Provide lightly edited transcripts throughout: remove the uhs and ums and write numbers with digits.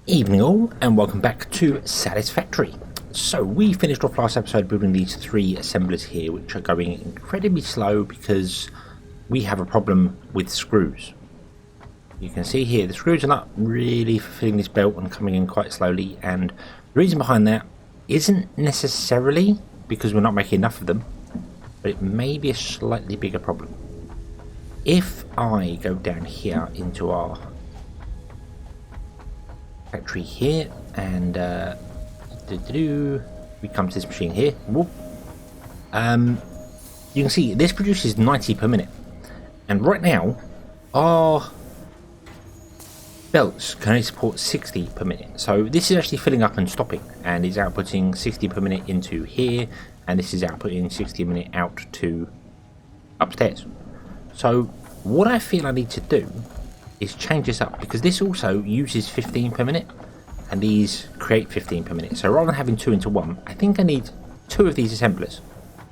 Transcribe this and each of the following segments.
Evening all, and welcome back to Satisfactory. So we finished off last episode building these three assemblers here, which are going incredibly slow because we have a problem with screws. You can see here the screws are not really fulfilling this belt and coming in quite slowly, and the reason behind that isn't necessarily because we're not making enough of them, but it may be a slightly bigger problem. If I go down here into our factory here and we come to this machine here. Whoop. You can see this produces 90 per minute, and right now our belts can only support 60 per minute. So this is actually filling up and stopping, and is outputting 60 per minute into here, and this is outputting 60 a minute out to upstairs. So what I feel I need to do is change this up, because this also uses 15 per minute and these create 15 per minute. So rather than having two into one, I think I need two of these assemblers,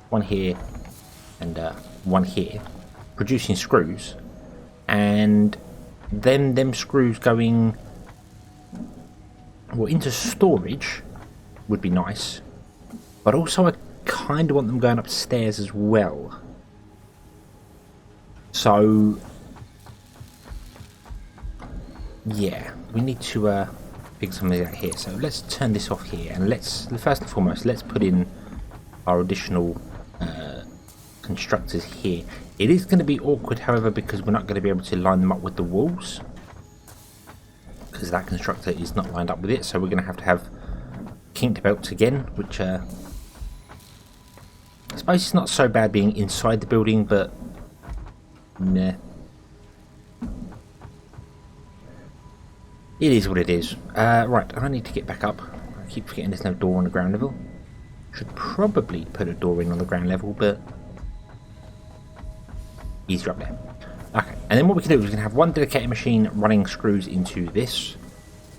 one here and one here, producing screws, and then them screws going into storage would be nice, but also I kind of want them going upstairs as well. So yeah, we need to figure something out here. So let's turn this off here, and let's first and foremost let's put in our additional constructors here. It is going to be awkward, however, because we're not going to be able to line them up with the walls, because that constructor is not lined up with it. So we're going to have kinked belts again, which I suppose it's not so bad being inside the building, but nah. It is what it is. Right, I need to get back up. I keep forgetting there's no door on the ground level. Should probably put a door in on the ground level, but easier up there. Okay, and then what we can do is we can have one dedicated machine running screws into this,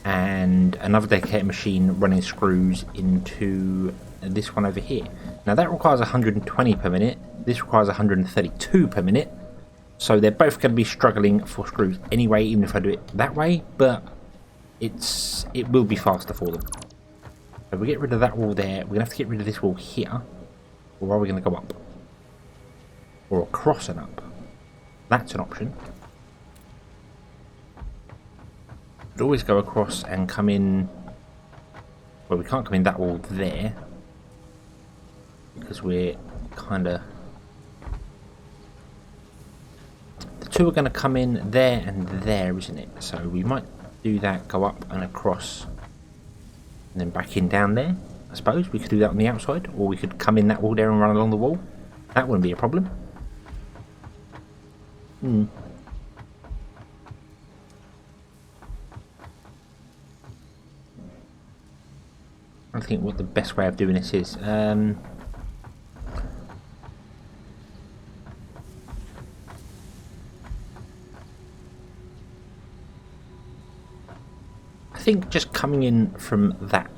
and another dedicated machine running screws into this one over here. Now that requires 120 per minute. This requires 132 per minute. So they're both going to be struggling for screws anyway, even if I do it that way, but it will be faster for them. So we get rid of that wall there. We're going to have to get rid of this wall here. Or are we going to go up? Or across and up? That's an option. Could always go across and come in. Well, we can't come in that wall there, because we're kind of... The two are going to come in there and there, isn't it? So we might do that, go up and across, and then back in down there. I suppose we could do that on the outside, or we could come in that wall there and run along the wall. That wouldn't be a problem. I think what the best way of doing this is. I think just coming in from that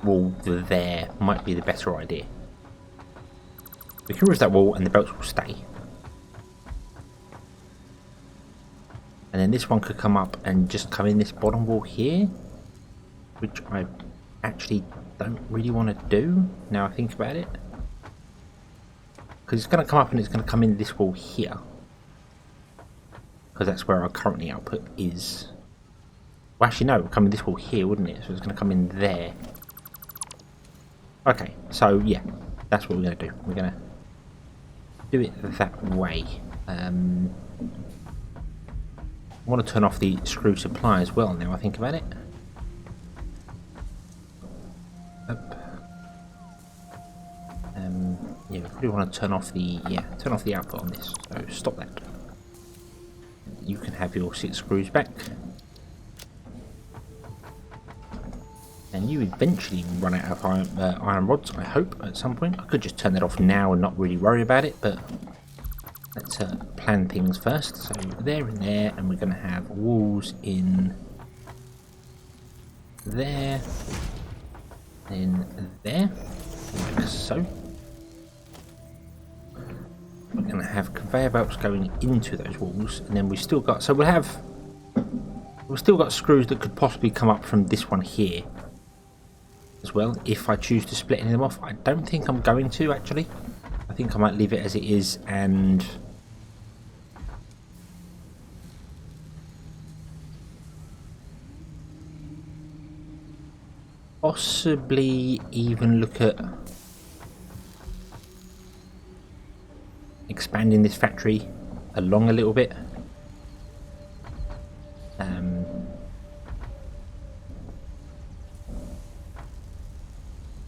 wall there might be the better idea. We can remove that wall and the belts will stay. And then this one could come up and just come in this bottom wall here, which I actually don't really want to do now I think about it, because it's going to come up and it's going to come in this wall here, because that's where our currently output is. Well, actually no, it would come in this wall here, wouldn't it? So it's going to come in there. Okay, so yeah, that's what we're going to do. We're going to do it that way. I want to turn off the screw supply as well now I think about it. Yeah, we probably want to turn off the output on this. So stop that. You can have your 6 screws back. And you eventually run out of iron rods, I hope, at some point. I could just turn that off now and not really worry about it, but let's plan things first. So there and there, and we're going to have walls in there, then there, like so. We're going to have conveyor belts going into those walls, and then we've still got... So we'll have We've still got screws that could possibly come up from this one here as well, if I choose to split any of them off. I don't think I'm going to, actually. I think I might leave it as it is and possibly even look at expanding this factory along a little bit.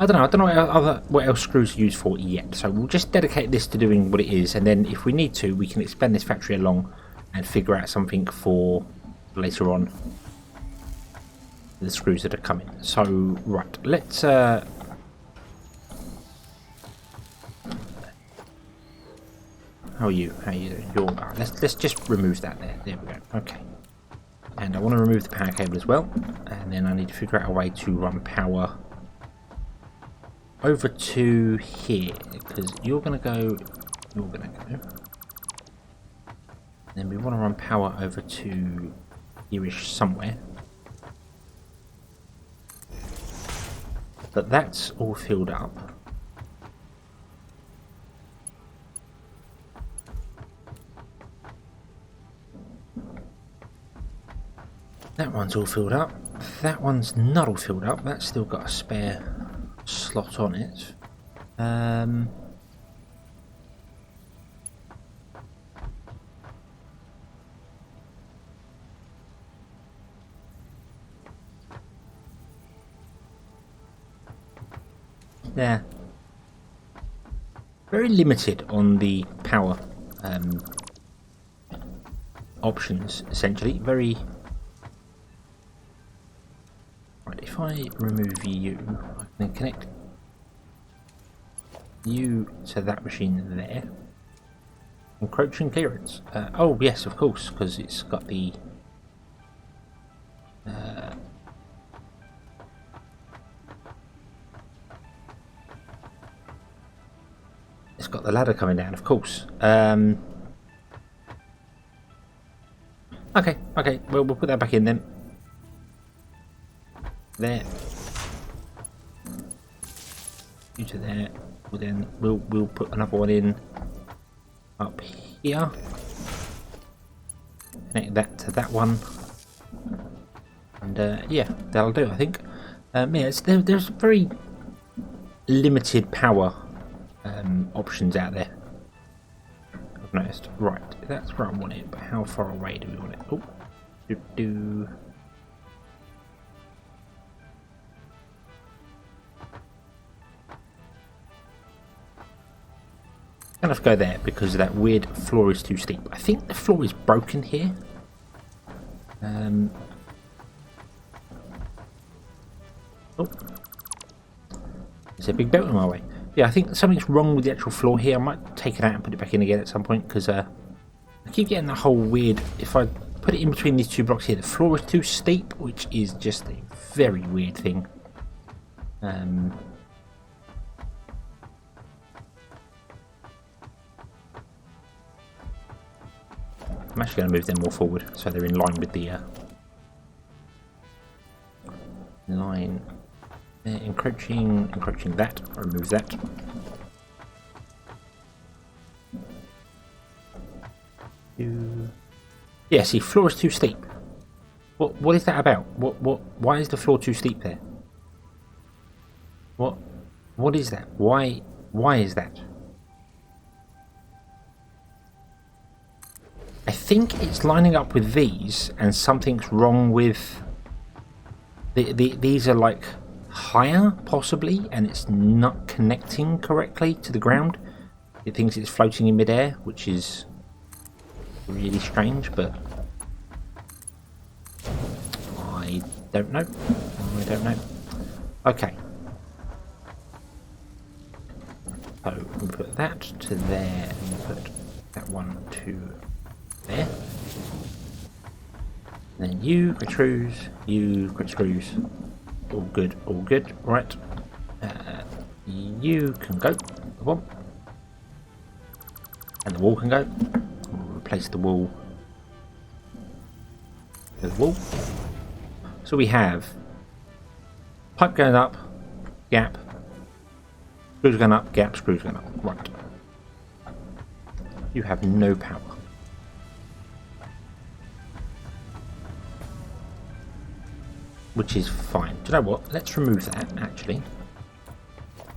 I don't know what else screws are used for yet, so we'll just dedicate this to doing what it is, and then if we need to, we can expand this factory along and figure out something for later on the screws that are coming. So, right, let's how are you? How are you doing? Let's just remove that there. There we go. Okay. And I want to remove the power cable as well, and then I need to figure out a way to run power over to here, because you're going to go, then we want to run power over to here-ish somewhere, but that's all filled up. That one's all filled up. That one's not all filled up. That's still got a spare slot on it. Yeah, very limited on the power options, essentially. Very. Right, if I remove you, I can connect you to that machine there. Encroaching clearance. Oh yes, of course, because it's got the ladder coming down, of course. Okay, well, we'll put that back in then. There. You to there. We'll put another one in up here. Connect that to that one. And yeah, that'll do, I think. Yeah, there's very limited power options out there, I've noticed. Right, that's where I want it, but how far away do we want it? Oh, I'm gonna have to go there because that weird floor is too steep. I think the floor is broken here. Oh, there's a big belt in my way. Yeah, I think something's wrong with the actual floor here. I might take it out and put it back in again at some point, because I keep getting that whole weird... If I put it in between these two blocks here, the floor is too steep, which is just a very weird thing. I'm actually going to move them more forward, so they're in line with the... line... encroaching that, remove that. Yeah, see, floor is too steep. What is that about? Why is the floor too steep there? What is that? Why is that? I think it's lining up with these, and something's wrong with these are like higher, possibly, and it's not connecting correctly to the ground. It thinks it's floating in midair, which is really strange, but I don't know. Okay. So we'll put that to there, and we'll put that one to there. And then you quick screws. All good, right. You can go, the one. And the wall can go. We'll replace the wall with the wall. So we have pipe going up, gap, screws going up, gap, screws going up. Right. You have no power. Which is fine. Do you know what? Let's remove that, actually.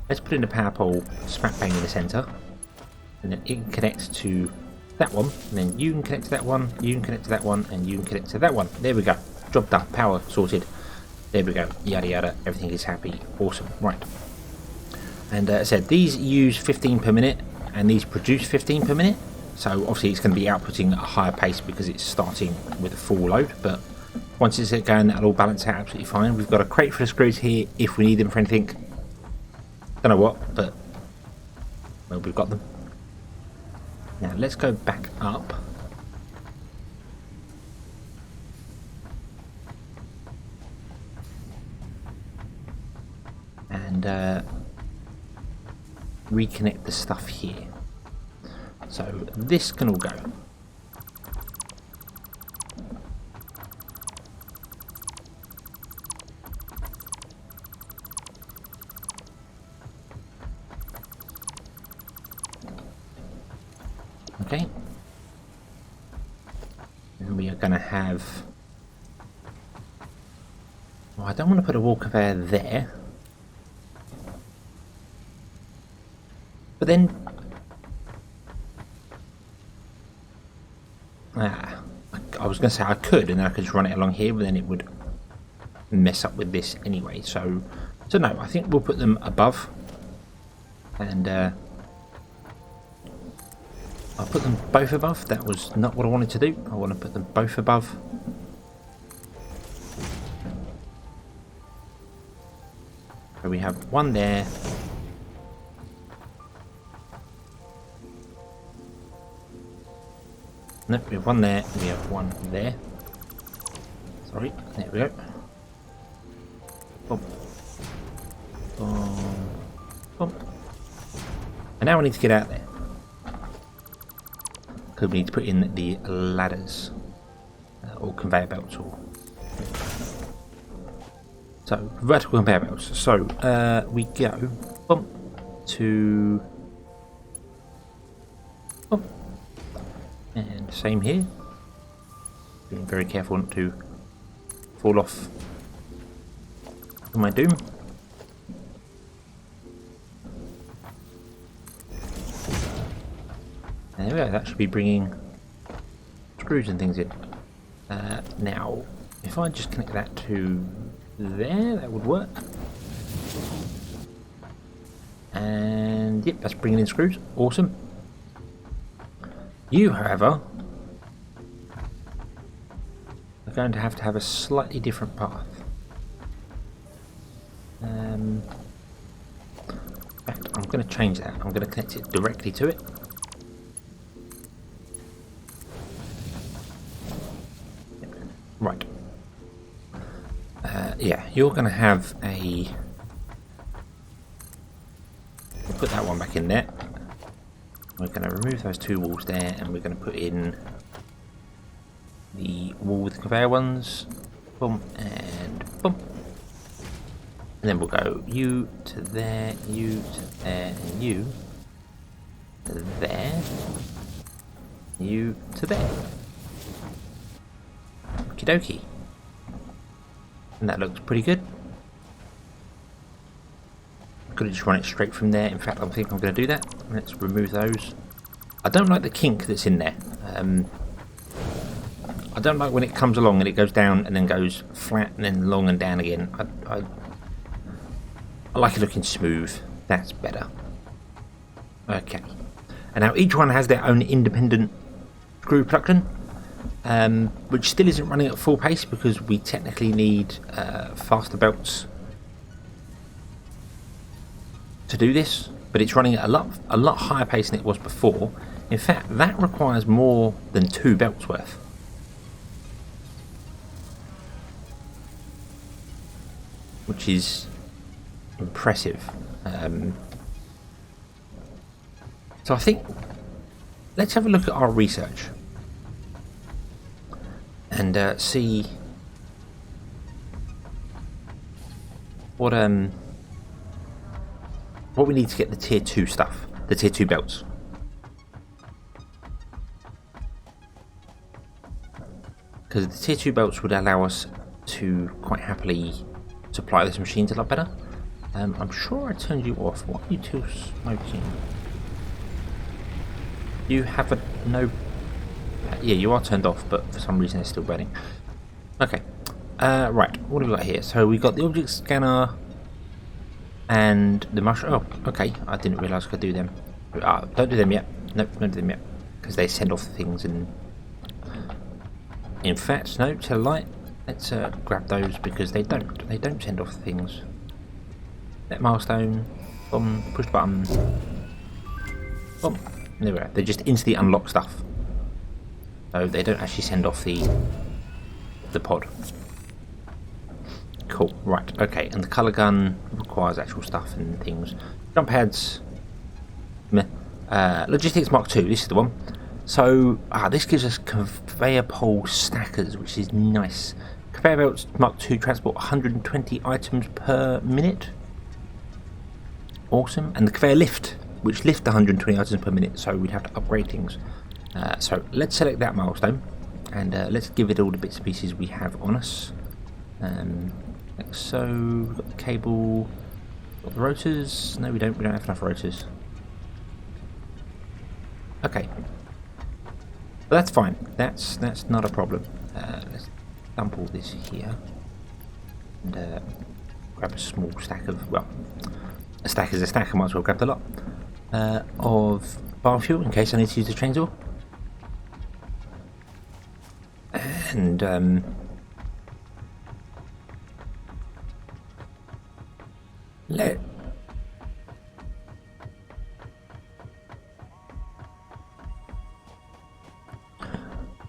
Let's put in a power pole smack bang in the centre. And then it can connect to that one. And then you can connect to that one, you can connect to that one, and you can connect to that one. There we go. Job done. Power sorted. There we go. Yada yada. Everything is happy. Awesome. Right. And as I said, these use 15 per minute, and these produce 15 per minute. So obviously it's going to be outputting at a higher pace because it's starting with a full load. But once it's going, that'll all balance out absolutely fine. We've got a crate for the screws here if we need them for anything. Don't know what, but well, we've got them. Now let's go back up. And reconnect the stuff here. So this can all go. Okay. And we are going to have... Oh, I don't want to put a wall conveyor there. But then... I was going to say I could, and then I could just run it along here, but then it would mess up with this anyway. So no, I think we'll put them above. And... I'll put them both above. That was not what I wanted to do. I want to put them both above. So we have one there. Nope, we have one there. We have one there. Sorry, there we go. Boom. Boom. Boom. And now we need to get out there. Because we need to put in the ladders or conveyor belts, or so vertical conveyor belts. So we go bump to bump, and same here. Being very careful not to fall off to my doom. There we go, that should be bringing screws and things in. Now, if I just connect that to there, that would work. And yep, that's bringing in screws. Awesome. You, however, are going to have a slightly different path. In fact, I'm going to change that. I'm going to connect it directly to it. Right. Yeah, you're going to have a... We'll put that one back in there. We're going to remove those two walls there, and we're going to put in the wall with the conveyor ones. Boom, and boom. And then we'll go you to there, you to there, and you to there, you to there. Okie dokie. And that looks pretty good. I could have just run it straight from there. In fact, I think I'm going to do that. Let's remove those. I don't like the kink that's in there. I don't like when it comes along and it goes down and then goes flat and then long and down again. I like it looking smooth. That's better. Okay. And now each one has their own independent screw production. Which still isn't running at full pace because we technically need faster belts to do this, but it's running at a lot higher pace than it was before. In fact, that requires more than 2 belts worth. Which is impressive. So I think let's have a look at our research. And see what we need to get the tier 2 stuff, the tier 2 belts. Because the tier 2 belts would allow us to quite happily supply this machines a lot better. I'm sure I turned you off. Why are you two smoking? You have a no... Yeah, you are turned off, but for some reason it's still burning. Okay. Right, what have we got here? So we got the object scanner and the mushroom. Oh, okay. I didn't realise I could do them. Don't do them yet. Nope, don't do them yet. Because they send off things and... In fact, no, tell a lie. Let's grab those because they don't. They don't send off things. That milestone. Boom. Push button. Boom. There we go. They just instantly unlock stuff. So they don't actually send off the pod. Cool. Right. Okay. And the colour gun requires actual stuff and things. Jump pads. Meh. Logistics Mark II. This is the one. So this gives us conveyor pole stackers, which is nice. Conveyor belts Mark II transport 120 items per minute. Awesome. And the conveyor lift, which lift 120 items per minute, so we'd have to upgrade things. So let's select that milestone, and let's give it all the bits and pieces we have on us. Like so, we've got the cable, got the rotors. No, we don't have enough rotors. Okay. But that's fine. That's not a problem. Let's dump all this here and grab a small stack of, well, a stack is a stack. I might as well grab the lot of biofuel in case I need to use the chainsaw. And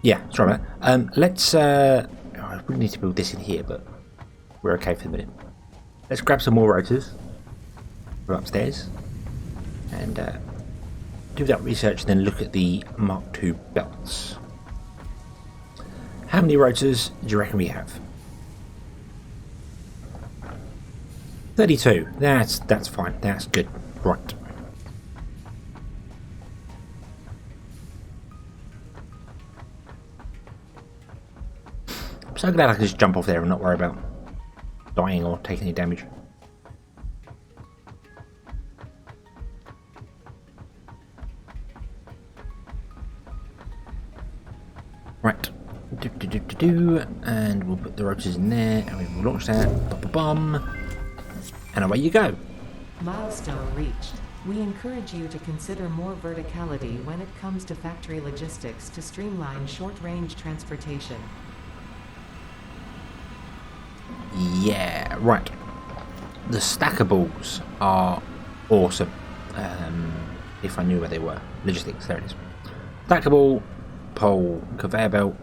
yeah, sorry about that. Let's we need to build this in here, but we're okay for the minute. Let's grab some more rotors from upstairs and do that research, and then look at the Mark II belts. How many rotors do you reckon we have? 32. That's fine. That's good. Right. I'm so glad I can just jump off there and not worry about dying or taking any damage. Right. And we'll put the rotors in there, and we will launch that. Bum. And away you go. Milestone reached. We encourage you to consider more verticality when it comes to factory logistics to streamline short-range transportation. Yeah, right. The stackables are awesome. If I knew where they were. Logistics, there it is. Stackable, pole, conveyor belt,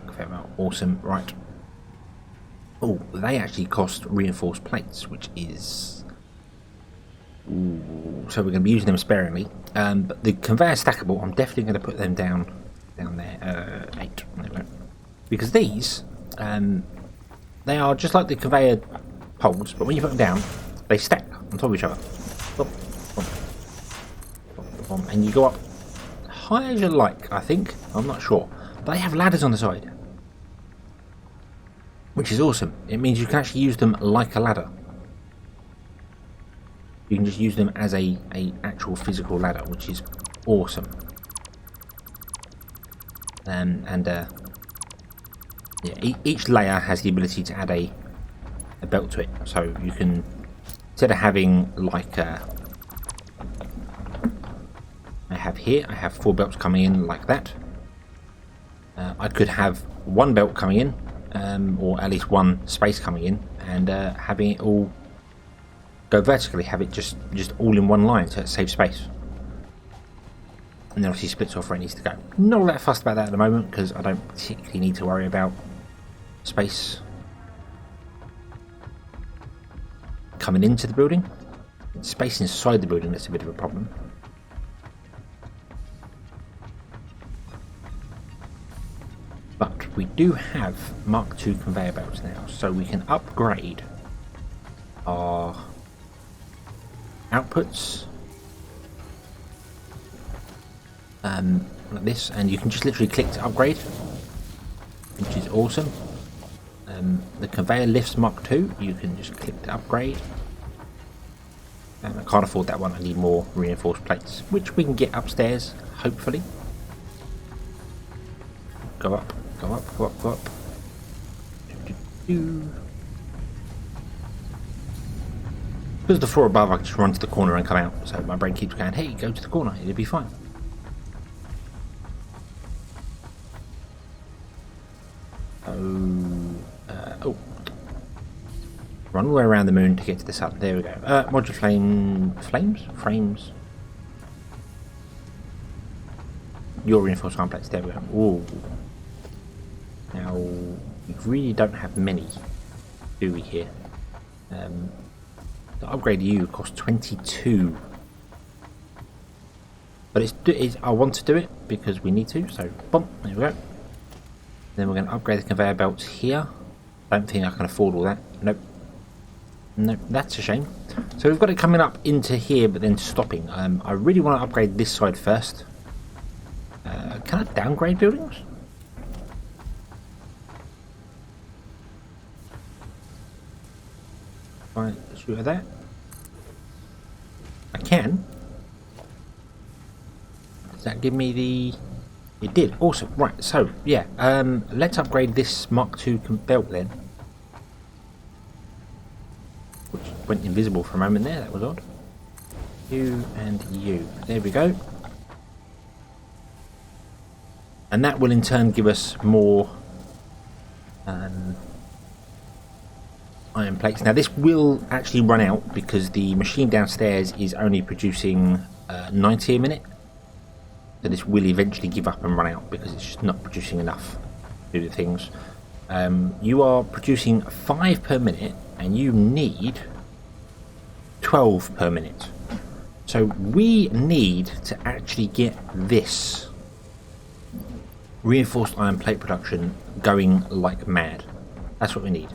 awesome, right. Oh, they actually cost reinforced plates, which is... Ooh, so we're going to be using them sparingly. But the conveyor stackable, I'm definitely going to put them down there. 8. There we go. Because these... they are just like the conveyor poles, but when you put them down, they stack on top of each other. Boom, boom, boom, boom, and you go up high as you like, I think. I'm not sure. But they have ladders on the side, which is awesome. It means you can actually use them like a ladder. You can just use them as a actual physical ladder, which is awesome. Yeah, each layer has the ability to add a belt to it, so you can, instead of having like I have here, I have 4 belts coming in like that. I could have 1 belt coming in, or at least 1 space coming in, and having it all go vertically, have it just all in one line, so it saves space. And then obviously splits off where it needs to go. Not all that fussed about that at the moment, because I don't particularly need to worry about space coming into the building. It's space inside the building that's a bit of a problem. But we do have Mark II conveyor belts now, so we can upgrade our outputs like this, and you can just literally click to upgrade, which is awesome. The conveyor lifts Mark II, you can just click to upgrade. And I can't afford that one, I need more reinforced plates, which we can get upstairs, hopefully. Go up, go up, go up, go up. Because the floor above, I can just run to the corner and come out, so my brain keeps going, hey, go to the corner, it'll be fine. Oh. Run all the way around the moon to get to the sun. There we go. Modular frames? Your reinforced iron plates. There we go. Ooh. Now, we really don't have many, do we here? To upgrade you costs 22. But I want to do it because we need to, so boom, there we go. Then we're going to upgrade the conveyor belts here. Don't think I can afford all that. Nope. Nope, that's a shame. So we've got it coming up into here, but then stopping. I really want to upgrade this side first. Can I downgrade buildings? Right, shoot at that. I can. Does that give me the... It did. Awesome. Right, so, yeah. Let's upgrade this Mark II belt then. Which went invisible for a moment there. That was odd. You and you. There we go. And that will in turn give us more iron plates. Now this will actually run out because the machine downstairs is only producing 90 a minute. So this will eventually give up and run out because it's just not producing enough to do the things. You are producing 5 per minute and you need 12 per minute. So we need to actually get this reinforced iron plate production going like mad. That's what we need.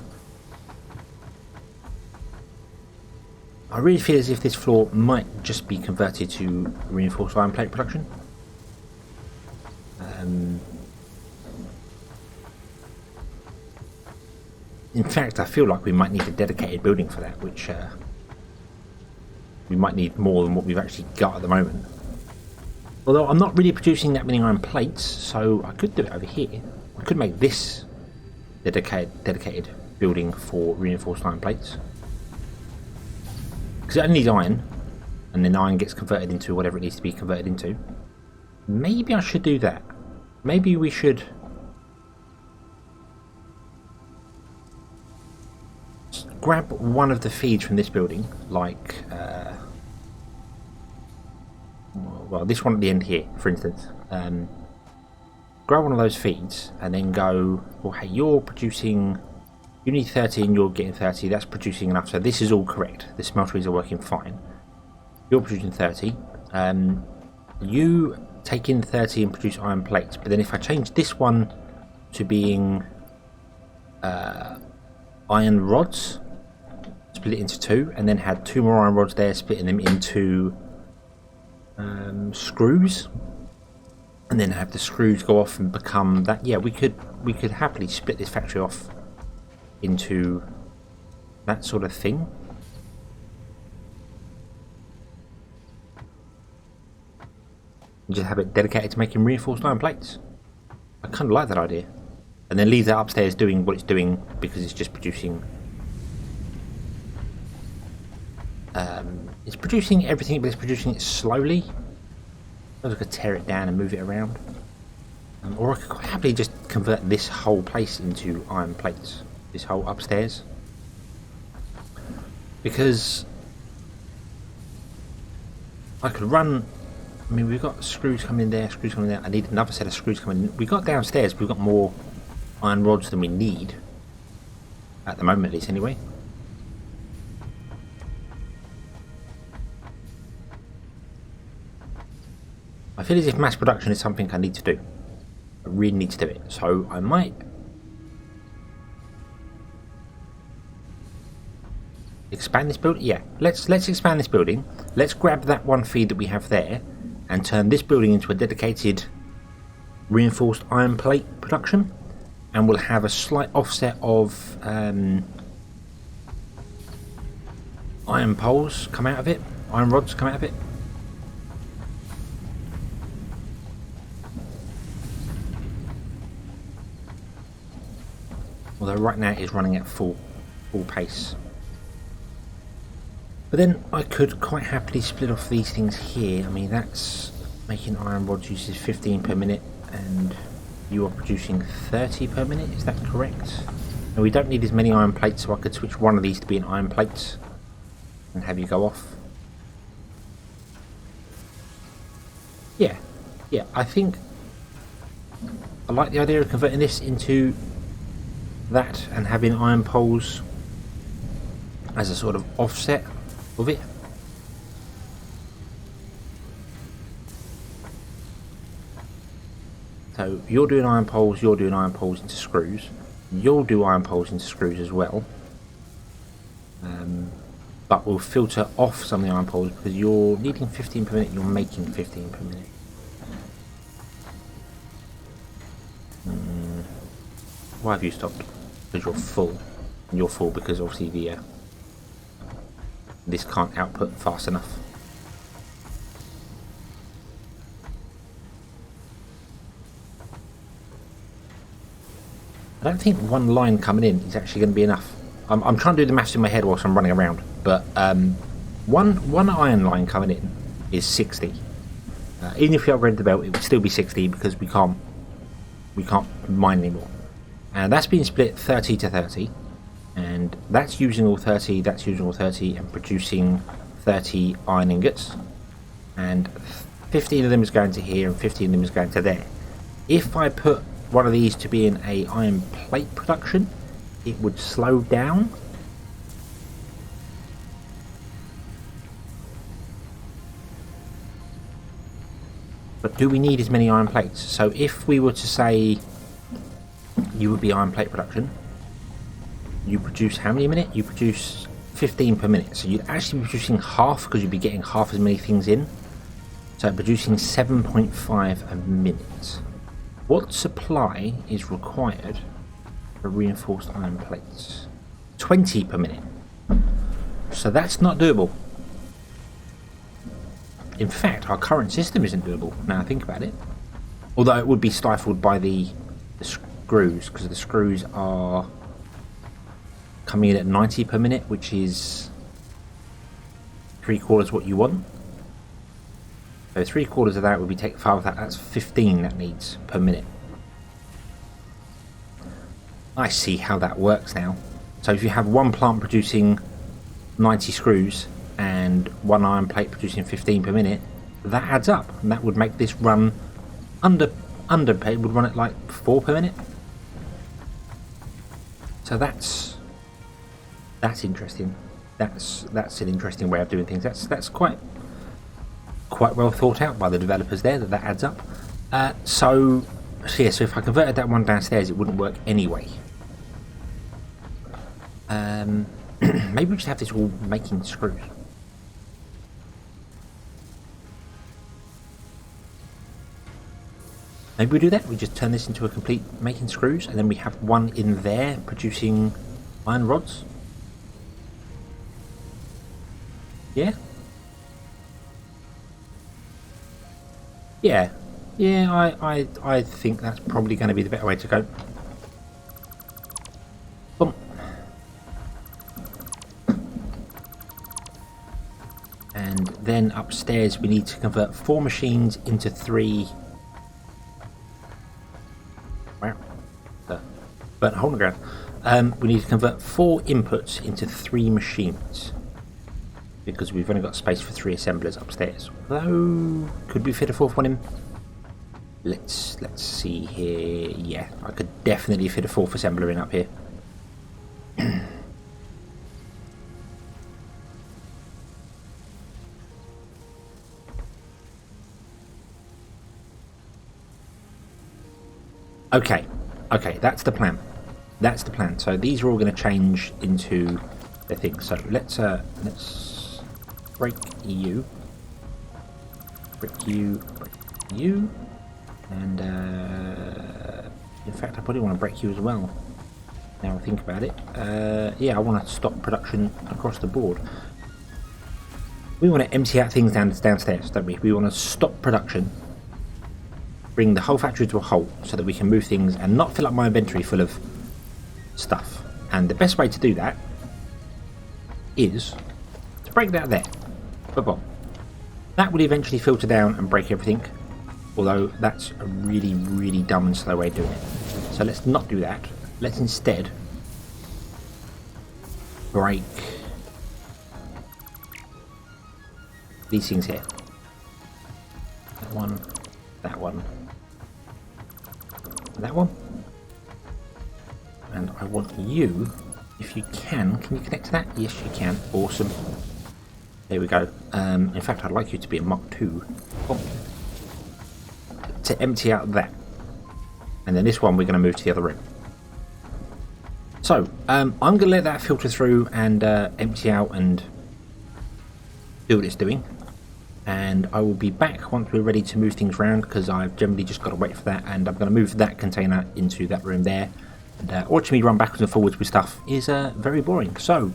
I really feel as if this floor might just be converted to reinforced iron plate production. In fact, I feel like we might need a dedicated building for that, which we might need more than what we've actually got at the moment. Although I'm not really producing that many iron plates, so I could do it over here. I could make this dedicated building for reinforced iron plates. Because it only needs iron, and then iron gets converted into whatever it needs to be converted into. Maybe I should do that. Maybe we should grab one of the feeds from this building, like well, this one at the end here, for instance. Grab one of those feeds and then go, well, hey, you're producing, you need 30 and you're getting 30, that's producing enough, so this is all correct, the smelteries are working fine. You're producing 30, you take in 30 and produce iron plates, but then if I change this one to being iron rods, split it into 2, and then had 2 more iron rods there, splitting them into screws, and then have the screws go off and become that. Yeah, we could happily split this factory off into that sort of thing. And just have it dedicated to making reinforced iron plates. I kind of like that idea. And then leave that upstairs doing what it's doing because it's just producing. It's producing everything, but it's producing it slowly. I could tear it down and move it around. Or I could quite happily just convert this whole place into iron plates. This whole upstairs. Because I could run. I mean, we've got screws coming in there, screws coming in there. I need another set of screws coming in. We got downstairs, we've got more iron rods than we need. At the moment, at least, anyway. I feel as if mass production is something I need to do. I really need to do it. So I might Expand this building? Yeah, let's expand this building. Let's grab that one feed that we have there and turn this building into a dedicated reinforced iron plate production, and we'll have a slight offset of iron poles come out of it, iron rods come out of it. Although right now it is running at full pace. But then I could quite happily split off these things here. I mean, that's making iron rods uses 15 per minute, and you are producing 30 per minute, is that correct? And we don't need as many iron plates, so I could switch one of these to be an iron plates and have you go off. Yeah, I think I like the idea of converting this into that and having iron poles as a sort of offset of it. So you're doing iron poles into screws. You'll do iron poles into screws as well. But we'll filter off some of the iron poles because you're needing 15 per minute, you're making 15 per minute. Why have you stopped? Because you're full. And you're full because obviously the this can't output fast enough. I don't think one line coming in is actually going to be enough. I'm trying to do the maths in my head whilst I'm running around, but one iron line coming in is 60. Even if you upgrade the belt, it would still be 60 because we can't mine anymore. And that's being split 30 to 30, and that's using all 30, that's using all 30, and producing 30 iron ingots. And 15 of them is going to here, and 15 of them is going to there. If I put one of these to be in a iron plate production, it would slow down. But do we need as many iron plates? So if we were to say you would be iron plate production, you produce how many a minute? You produce 15 per minute. So you'd actually be producing half because you'd be getting half as many things in. So producing 7.5 a minute. What supply is required for reinforced iron plates? 20 per minute. So that's not doable. In fact, our current system isn't doable, now I think about it. Although it would be stifled by the screws, because the screws are coming in at 90 per minute, which is 3/4 what you want. So 3/4 of that would be take 5 of that, that's 15 that needs per minute. I see how that works now. So if you have one plant producing 90 screws and one iron plate producing 15 per minute, that adds up, and that would make this run underpaid, would run at like 4 per minute. So that's interesting. That's an interesting way of doing things. That's quite well thought out by the developers there, that adds up. So if I converted that one downstairs, it wouldn't work anyway. Maybe we just have this all making screws. Maybe we do that. We just turn this into a complete making screws, and then we have one in there producing iron rods. Yeah. Yeah, I think that's probably going to be the better way to go. Boom. And then upstairs we need to convert 4 machines into 3. Wow. Burnt a hole in the ground. We need to convert 4 inputs into 3 machines, because we've only got space for 3 assemblers upstairs. Although, could we fit a 4th one in? Let's see here. Yeah, I could definitely fit a 4th assembler in up here. Okay, that's the plan. So these are all going to change into their thing. So let's break you, and in fact I probably want to break you as well. Now I think about it, yeah, I want to stop production across the board. We want to empty out things downstairs, don't we? We want to stop production, bring the whole factory to a halt so that we can move things and not fill up my inventory full of stuff. And the best way to do that is to break that there. Boom. That will eventually filter down and break everything, although that's a really, really dumb and slow way of doing it. So let's not do that. Let's instead break these things here. That one, that one, that one. And I want you, if you can you connect to that? Yes, you can. Awesome. There we go. In fact, I'd like you to be a Mach 2. Oh. To empty out that. And then this one we're going to move to the other room. So, I'm going to let that filter through and empty out and do what it's doing. And I will be back once we're ready to move things around, because I've generally just got to wait for that. And I'm going to move that container into that room there. And watching me run backwards and forwards with stuff is very boring. So,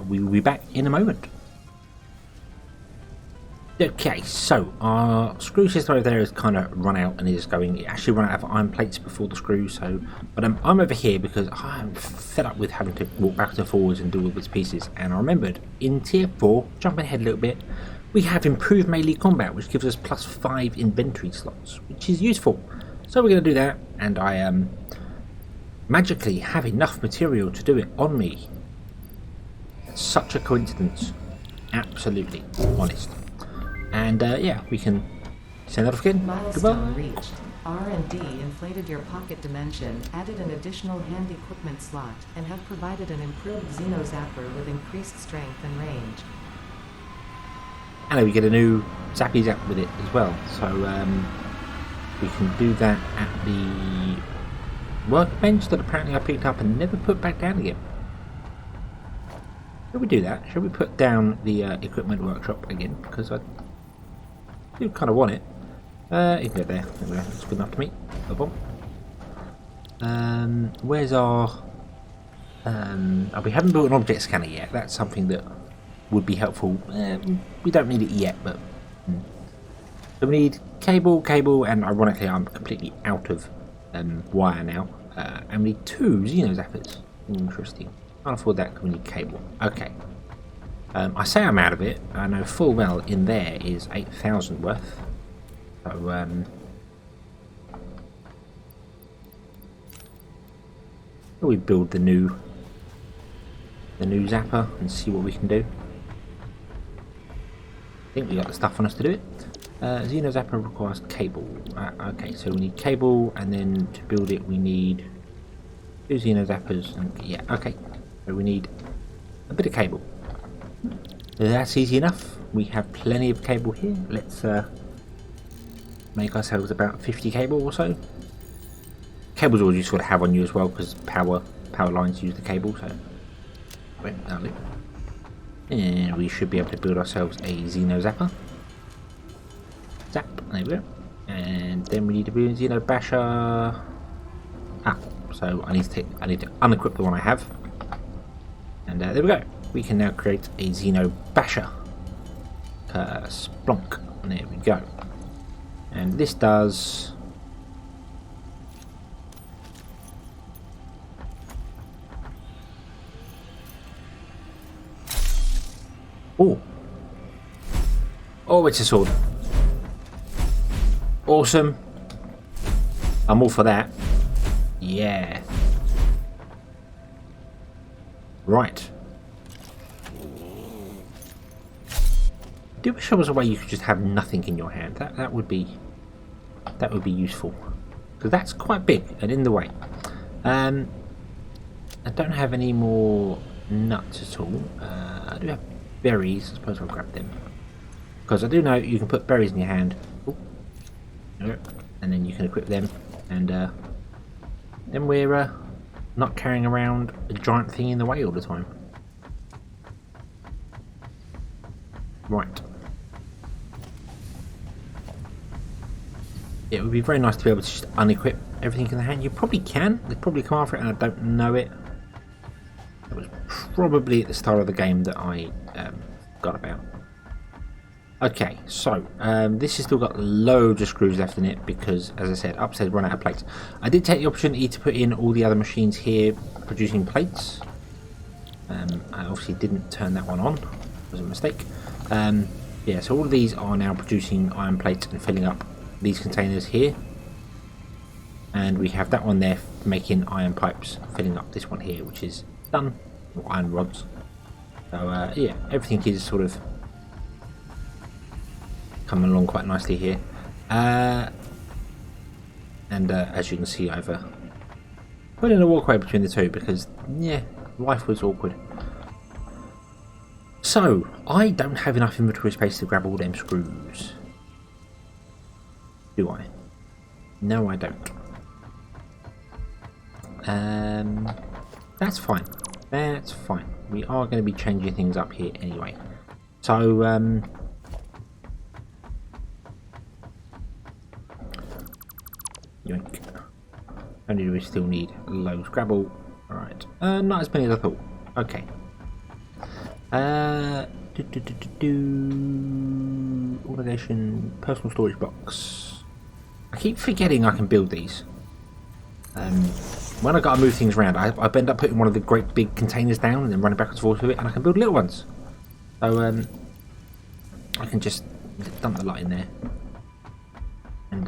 we will be back in a moment. Okay, so our screw system over there has kind of run out and is going. It actually ran out of iron plates before the screw. So, but I'm over here because I'm fed up with having to walk backwards and forwards and do all these pieces. And I remembered in tier 4, jumping ahead a little bit, we have improved melee combat, which gives us +5 inventory slots, which is useful. So we're going to do that, and I magically have enough material to do it on me. Such a coincidence, absolutely honest. And yeah, we can send that off again. Milestone reached. R&D inflated your pocket dimension, added an additional hand equipment slot, and have provided an improved Xeno Zapper with increased strength and range. And we get a new Zappy Zap with it as well. So we can do that at the workbench that apparently I picked up and never put back down again. Should we do that? Should we put down the equipment workshop again? Because I do kind of want it. You can go there. There we go. That's good enough to me. No problem. Where's our... oh, we haven't built an object scanner yet. That's something that would be helpful. We don't need it yet, but... So we need cable, and ironically I'm completely out of wire now. And we need 2 Xeno Zappers. Interesting. Can't afford that because we need cable. Okay. I say I'm out of it. I know full well in there is 8,000 worth. So, we build the new zapper and see what we can do. I think we got the stuff on us to do it. Xeno Zapper requires cable. Okay, so we need cable, and then to build it we need 2 Xeno Zappers. And, yeah, okay. So we need a bit of cable. That's easy enough. We have plenty of cable here. Let's make ourselves about 50 cable or so. Cable's always useful to have on you as well, because power lines use the cable. So, lovely. And we should be able to build ourselves a Xeno Zapper. Zap, there we go. And then we need to build a Xeno Basher. So I need to unequip the one I have. And there we go. We can now create a Xeno Basher. Splonk. And there we go. And this does... Oh! Oh, it's a sword. Awesome. I'm all for that. Yeah. Right. I do wish there was a way you could just have nothing in your hand. That would be useful, because that's quite big and in the way. I don't have any more nuts at all. I do have berries. I suppose I'll grab them, because I do know you can put berries in your hand. Ooh. And then you can equip them, and then we're not carrying around a giant thing in the way all the time. Right. It would be very nice to be able to just unequip everything in the hand. You probably can. They probably come after it and I don't know it. It was probably at the start of the game that I got about. Okay, so this has still got loads of screws left in it because, as I said, upstairs run out of plates. I did take the opportunity to put in all the other machines here producing plates. I obviously didn't turn that one on. It was a mistake. Yeah, so all of these are now producing iron plates and filling up these containers here. And we have that one there making iron pipes, filling up this one here, which is done. Or iron rods. So yeah, everything is sort of coming along quite nicely here. And as you can see, I've put in a walkway between the two because, yeah, life was awkward. So, I don't have enough inventory space to grab all them screws. Do I? No, I don't. That's fine. That's fine. We are going to be changing things up here anyway. So, yoink. Only do we still need loads. Gravel. Alright. Not as many as I thought. Okay. Organization. Personal storage box. I keep forgetting I can build these. When I gotta move things around, I end up putting one of the great big containers down and then running back and forth with it, and I can build little ones. So I can just dump the lot in there and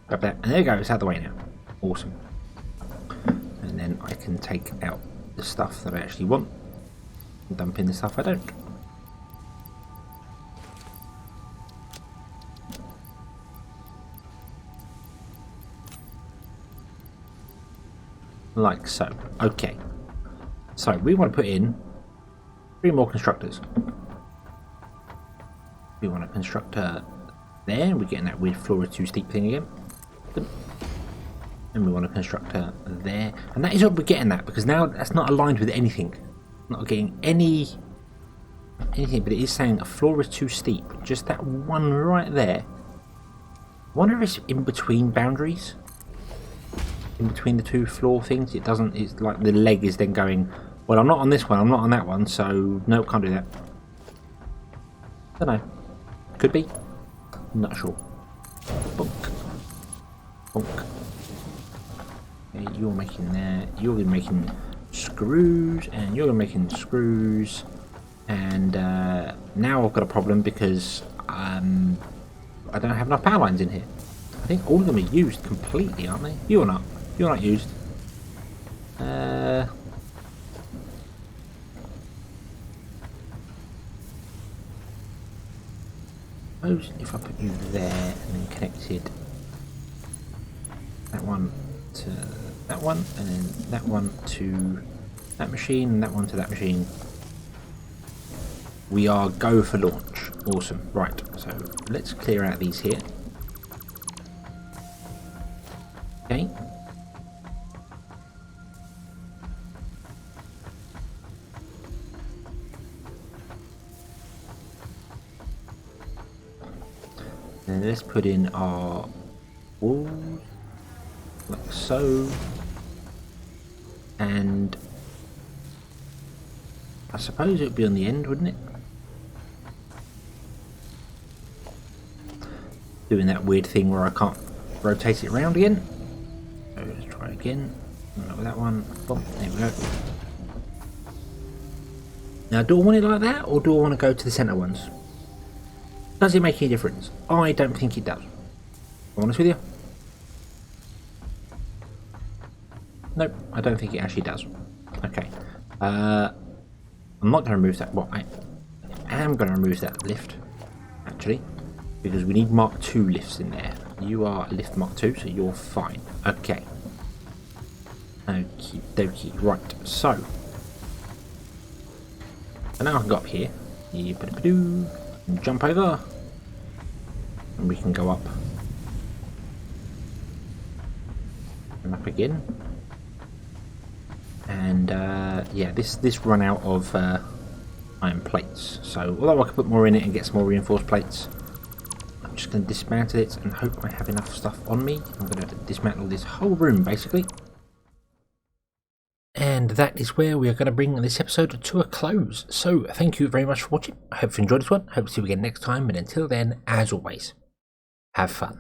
grab that, and there you go. It's out of the way now. Awesome. And then I can take out the stuff that I actually want and dump in the stuff I don't. Like so. Okay. So we want to put in 3 more constructors. We want a constructor there. We're getting that weird floor is too steep thing again. And we want a constructor there. And that is what we're getting that, because now that's not aligned with anything. Not getting anything, but it is saying a floor is too steep. Just that one right there. I wonder if it's in between boundaries. In between the two floor things, it doesn't. It's like the leg is then going, well, I'm not on this one, I'm not on that one, so no, can't do that. Don't know. Could be. Not sure. Bonk. Bonk. Okay, you're making that. You're making screws, and you're making screws, and now I've got a problem because I don't have enough power lines in here. I think all of them are used completely, aren't they? You're not. You're not used. Suppose if I put you there and then connected that one to that one, and then that one to that machine, and that one to that machine, we are go for launch. Awesome. Right, so let's clear out these here. Okay. Then let's put in our walls, like so, and I suppose it would be on the end, wouldn't it? Doing that weird thing where I can't rotate it around again. So let's try again. Not with that one. Boom, there we go. Now, do I want it like that, or do I want to go to the centre ones? Does it make any difference? I don't think it does. Be honest with you. Nope, I don't think it actually does. Okay. I'm not going to remove that. Well, I am going to remove that lift, actually, because we need Mark II lifts in there. You are a lift Mark II, so you're fine. Okay. Okie dokie. Right, so. And now I can go up here. And jump over. And we can go up. And up again. And yeah, this run out of iron plates. So although I could put more in it and get some more reinforced plates, I'm just going to dismantle it and hope I have enough stuff on me. I'm going to dismantle this whole room basically. And that is where we are going to bring this episode to a close. So thank you very much for watching. I hope you enjoyed this one. Hope to see you again next time. And until then, as always, have fun.